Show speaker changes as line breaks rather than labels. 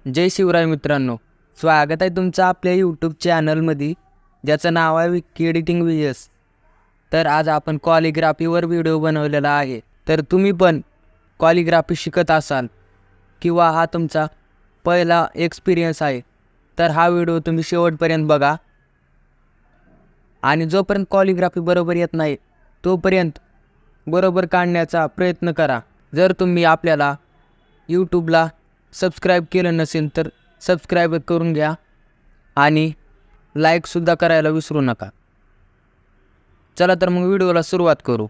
जय शिवराय मित्रांनो, स्वागत आहे तुमचं आपल्या यूट्यूब चॅनलमध्ये ज्याचं नाव आहे विक्की एडिटिंग व्हीएस। तर आज आपण कॉलिग्राफीवर व्हिडिओ बनवलेला आहे। तर तुम्ही पण कॉलिग्राफी शिकत असाल किंवा हा तुमचा पहिला एक्सपिरियन्स आहे तर हा व्हिडिओ तुम्ही शेवटपर्यंत बघा। आणि जोपर्यंत कॉलिग्राफी बरोबर येत नाही तोपर्यंत बरोबर काढण्याचा प्रयत्न करा। जर तुम्ही आपल्याला यूट्यूबला सबस्क्राईब केलं नसेल तर सबस्क्राईब करून घ्या आणि लाईकसुद्धा करायला विसरू नका। चला तर मग व्हिडिओला सुरुवात करू।